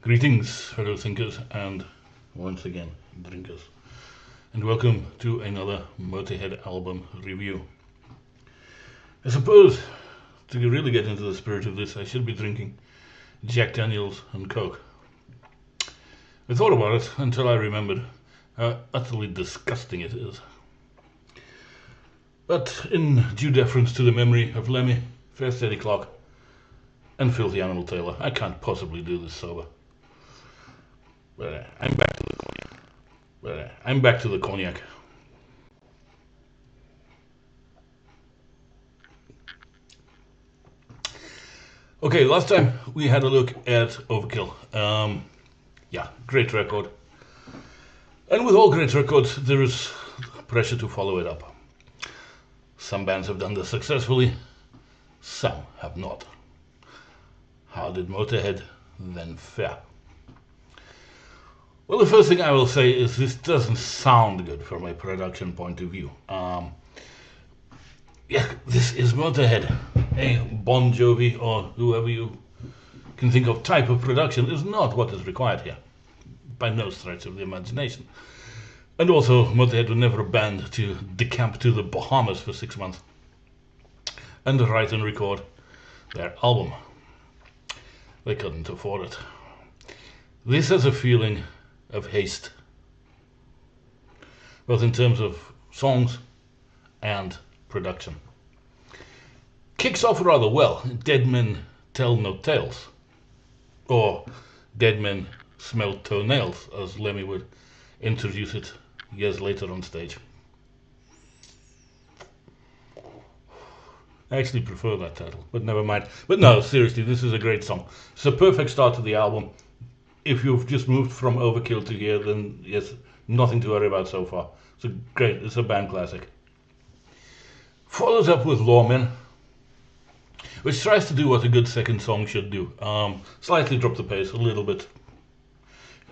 Greetings, fellow thinkers, and once again, drinkers, and welcome to another Motörhead album review. I suppose, to really get into the spirit of this, I should be drinking Jack Daniels and Coke. I thought about it until I remembered how utterly disgusting it is. But in due deference to the memory of Lemmy, Fair Steady Clock, and Filthy Animal Taylor, I can't possibly do this sober. But I'm back to the cognac. Okay, last time we had a look at Overkill. Great record. And with all great records, there is pressure to follow it up. Some bands have done this successfully, some have not. How did Motörhead then fare? Well, the first thing I will say is this doesn't sound good from a production point of view. This is Motörhead. A Bon Jovi or whoever you can think of type of production is not what is required here, by no stretch of the imagination. And also, Motörhead were never a band to decamp to the Bahamas for 6 months and write and record their album. They couldn't afford it. This has a feeling of haste, both in terms of songs and production. Kicks off rather well. Dead men tell no tales, or dead men smell toenails, as Lemmy would introduce it years later on stage. I actually prefer that title, but never mind. But no, seriously, this is a great song. It's a perfect start to the album. If you've just moved from Overkill to here, then yes, nothing to worry about so far. It's a band classic. Follows up with Lawmen, which tries to do what a good second song should do. Slightly drop the pace a little bit.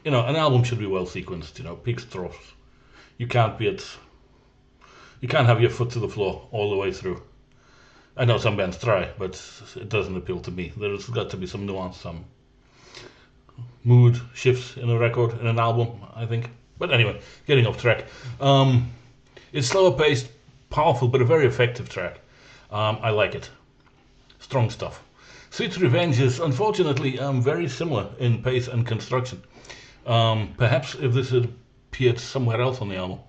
An album should be well sequenced, peaks, troughs. You can't have your foot to the floor all the way through. I know some bands try, but it doesn't appeal to me. There's got to be some nuance, some mood shifts in a record, in an album, I think. But anyway, getting off track. It's slower paced, powerful, but a very effective track. I like it. Strong stuff. Sweet Revenge is unfortunately very similar in pace and construction. Perhaps if this had appeared somewhere else on the album,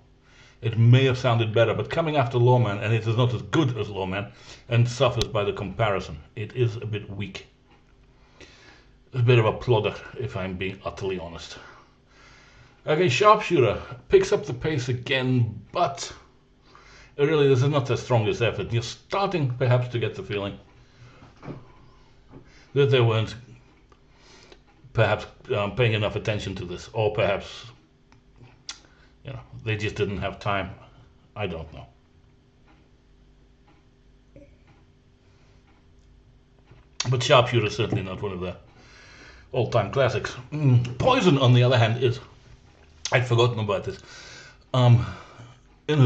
it may have sounded better, but coming after Lawman, and it is not as good as Lawman, and suffers by the comparison. It is a bit weak. A bit of a plodder, if I'm being utterly honest. Okay, Sharpshooter picks up the pace again, but really this is not the strongest effort. You're starting perhaps to get the feeling that they weren't perhaps paying enough attention to this, or perhaps they just didn't have time. I don't know. But Sharpshooter is certainly not one of the all-time classics. Poison, on the other hand, is... I'd forgotten about this. In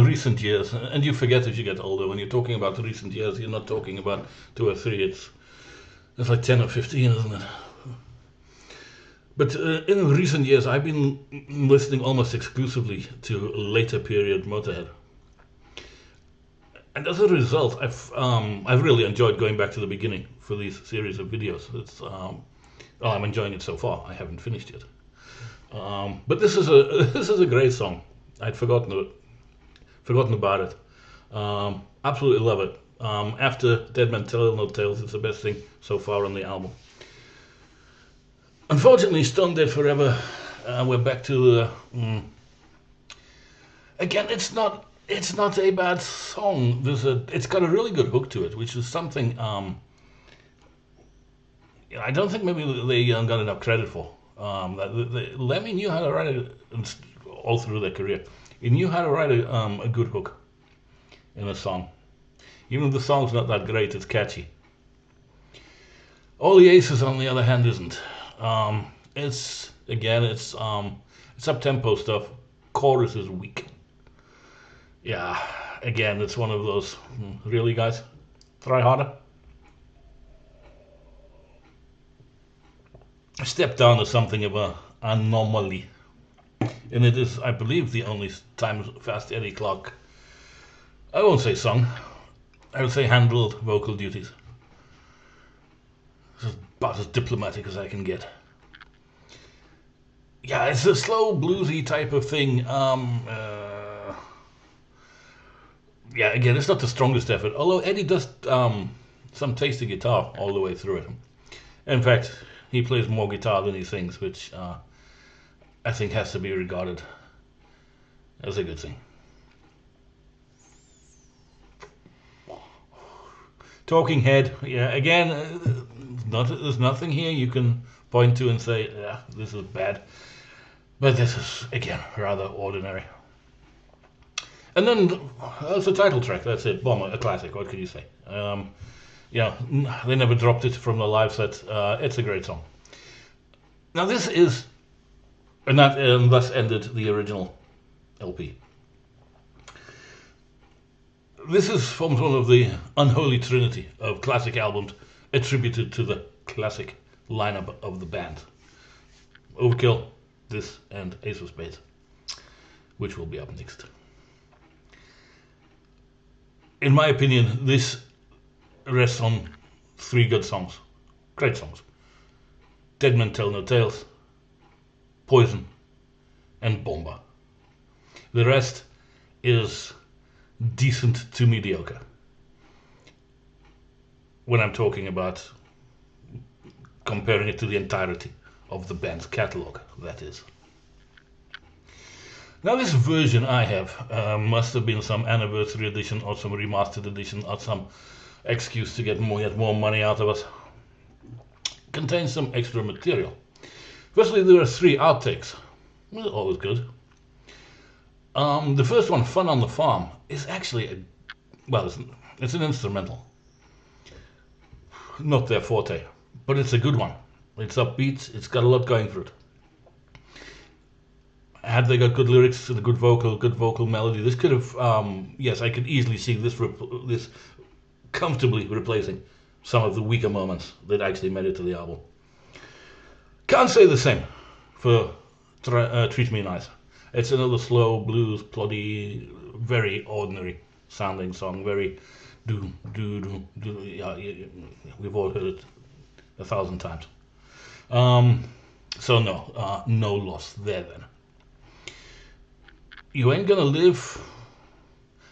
recent years, and you forget as you get older, when you're talking about recent years, you're not talking about 2 or 3, it's like 10 or 15, isn't it? But in recent years, I've been listening almost exclusively to later period Motörhead. And as a result, I've really enjoyed going back to the beginning for these series of videos. I'm enjoying it so far. I haven't finished yet. But this is a great song. I'd forgotten about it. Absolutely love it. After Dead Men Tell No Tales, it's the best thing so far on the album. Unfortunately, Stone Dead Forever. We're back to the. Again, it's not a bad song. It's got a really good hook to it, which is something I don't think maybe they got enough credit for. Lemmy knew how to write it all through their career. He knew how to write a good hook in a song. Even if the song's not that great, it's catchy. All the Aces, on the other hand, isn't. It's up-tempo stuff. Chorus is weak. Yeah, again, it's one of those. Really, guys? Try harder. Step Down is something of an anomaly. And it is, I believe, the only time Fast Eddie Clarke, I won't say sung, I would say handled vocal duties. This is about as diplomatic as I can get. Yeah, it's a slow bluesy type of thing. Yeah, again, it's not the strongest effort, although Eddie does some tasty guitar all the way through it. In fact, he plays more guitar than he sings, which I think has to be regarded as a good thing. Talking Head, yeah, again, there's nothing here you can point to and say, yeah, this is bad. But this is, again, rather ordinary. And then, it's a title track, that's it, Bomber, a classic, what can you say? Yeah, they never dropped it from the live set, it's a great song. Now this is, and thus ended the original LP. This forms one of the unholy trinity of classic albums attributed to the classic lineup of the band. Overkill, this, and Ace of Spades, which will be up next. In my opinion, this rests on 3 good songs, great songs. Dead Men Tell No Tales, Poison, and Bomba. The rest is decent to mediocre. When I'm talking about comparing it to the entirety of the band's catalogue, that is. Now this version I have must have been some anniversary edition or some remastered edition or some excuse to get more money out of us. Contains some extra material. Firstly, there are 3 outtakes. Always good. The first one, Fun on the Farm, is actually it's an instrumental. Not their forte, but it's a good one. It's upbeat, it's got a lot going for it. Had they got good lyrics and a good vocal melody, this could have, yes, I could easily see this comfortably replacing some of the weaker moments that actually made it to the album. Can't say the same for Treat Me Nice. It's another slow blues, ploddy, very ordinary sounding song. Very do. Yeah, we've all heard it 1,000 times. So no loss there then. You Ain't Gonna Live.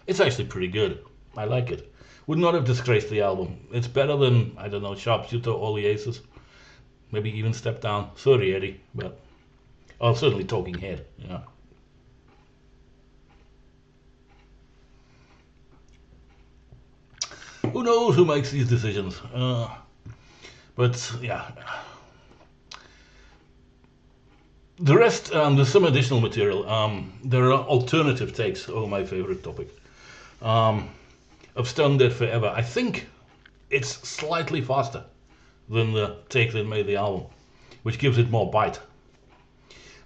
It's actually pretty good. I like it. Would not have disgraced the album. It's better than, I don't know, Sharpshooter, All the Aces. Maybe even Step Down. Sorry, Eddie, but certainly Talking Head. Yeah. Who knows who makes these decisions? But yeah. The rest, there's some additional material. There are alternative takes. Oh, my favorite topic. Of Stone Dead Forever. I think it's slightly faster than the take that made the album, which gives it more bite.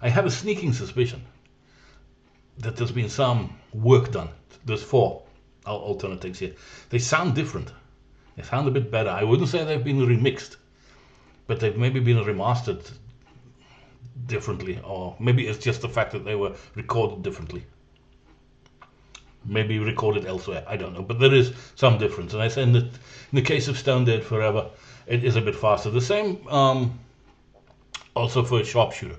I have a sneaking suspicion that there's been some work done. There's 4 alternate takes here. They sound different. They sound a bit better. I wouldn't say they've been remixed, but they've maybe been remastered differently, or maybe it's just the fact that they were recorded differently. Maybe recorded elsewhere, I don't know, but there is some difference. And I say in the case of Stone Dead Forever, it is a bit faster. The same also for Sharpshooter.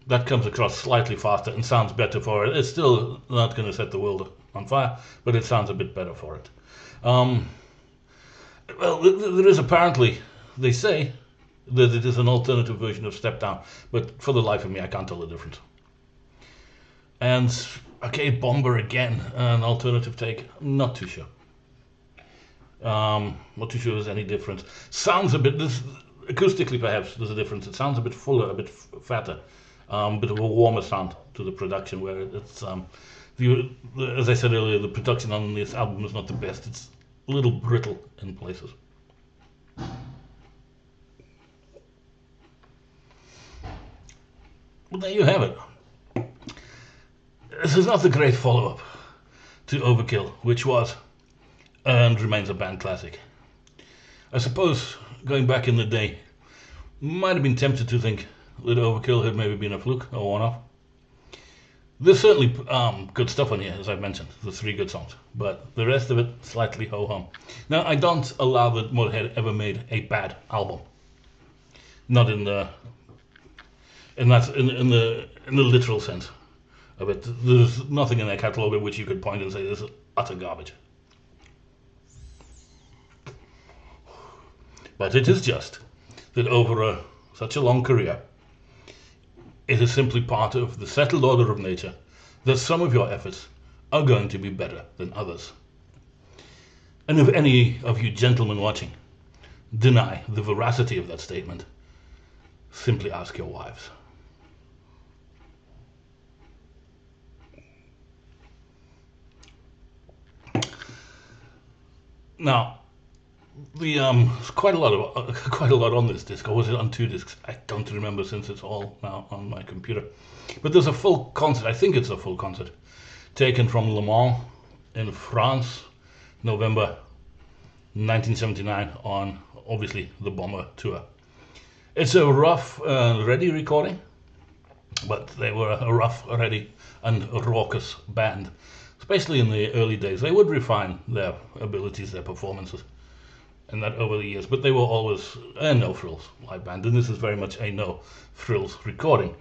That comes across slightly faster and sounds better for it. It's still not going to set the world on fire, but it sounds a bit better for it. Well, there is apparently, they say, that it is an alternative version of Step Down, but for the life of me, I can't tell the difference. And, okay, Bomber again, an alternative take, not too sure. Not too sure there's any difference. Sounds a bit, acoustically perhaps there's a difference. It sounds a bit fuller, a bit fatter, bit of a warmer sound to the production, where it's, as I said earlier, the production on this album is not the best. It's a little brittle in places. Well, there you have it. This is not a great follow-up to Overkill, which was and remains a band classic. I suppose going back in the day, might have been tempted to think that Overkill had maybe been a fluke or one-off. There's certainly good stuff on here, as I've mentioned. There's 3 good songs, but the rest of it slightly ho-hum. Now, I don't allow that Motörhead ever made a bad album. Not in the in the literal sense of it. There's nothing in their catalogue at which you could point and say this is utter garbage. But it is just that over such a long career, it is simply part of the settled order of nature that some of your efforts are going to be better than others. And if any of you gentlemen watching deny the veracity of that statement, simply ask your wives. Now, there's quite a lot on this disc. Or was it on 2 discs? I don't remember, since it's all now on my computer. But there's a full concert. I think it's a full concert taken from Le Mans in France, November 1979, on obviously the Bomber tour. It's a rough, ready recording, but they were a rough, ready, and raucous band. Especially in the early days, they would refine their abilities, their performances, and that over the years. But they were always a no frills live band, and this is very much a no frills recording.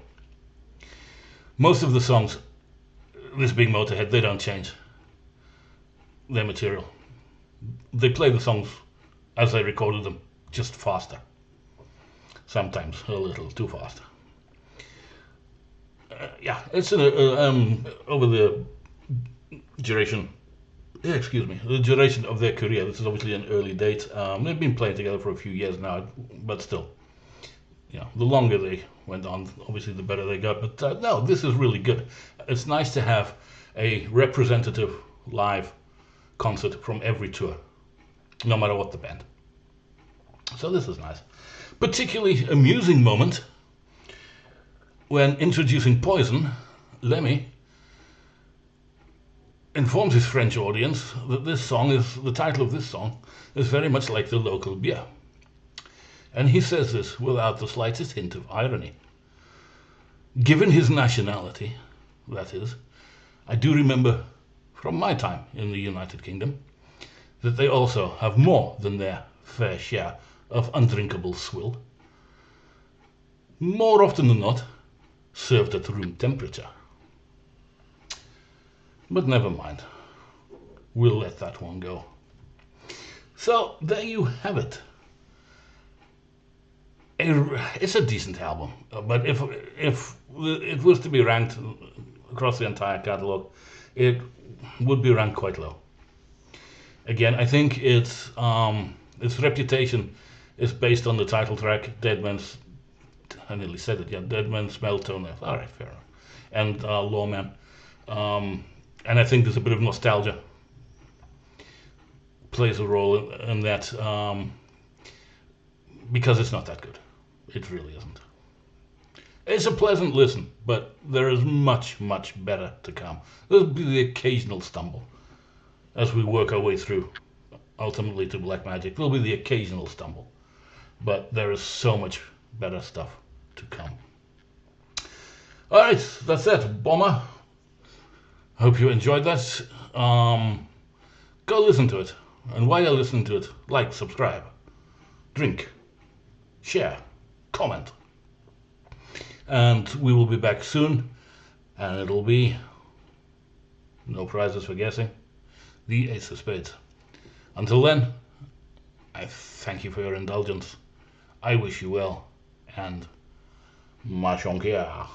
Most of the songs, this being Motörhead, they don't change their material. They play the songs as they recorded them, just faster. Sometimes a little too fast. Yeah, it's over the duration. The duration of their career. This is obviously an early date. They've been playing together for a few years now, but still, the longer they went on, obviously the better they got. But no, this is really good. It's nice to have a representative live concert from every tour, no matter what the band. So this is nice. Particularly amusing moment when introducing Poison, Lemmy informs his French audience that the title of this song is very much like the local beer. And he says this without the slightest hint of irony. Given his nationality, that is, I do remember from my time in the United Kingdom that they also have more than their fair share of undrinkable swill. More often than not, served at room temperature. But never mind. We'll let that one go. So there you have it. It's a decent album, but if it was to be ranked across the entire catalogue, it would be ranked quite low. Again, I think its reputation is based on the title track, Dead Man's, I nearly said it, yeah, Dead Man's Smell Toenails. All right, fair enough. And Lawman. And I think there's a bit of nostalgia plays a role in that, because it's not that good. It really isn't. It's a pleasant listen, but there is much, much better to come. There'll be the occasional stumble as we work our way through, ultimately to Black Magic. There'll be the occasional stumble, but there is so much better stuff to come. All right, that's it, Bomber. Hope you enjoyed that. Go listen to it. And while you're listening to it, like, subscribe, drink, share, comment. And we will be back soon. And it'll be, no prizes for guessing, the Ace of Spades. Until then, I thank you for your indulgence. I wish you well. And marche en guerre.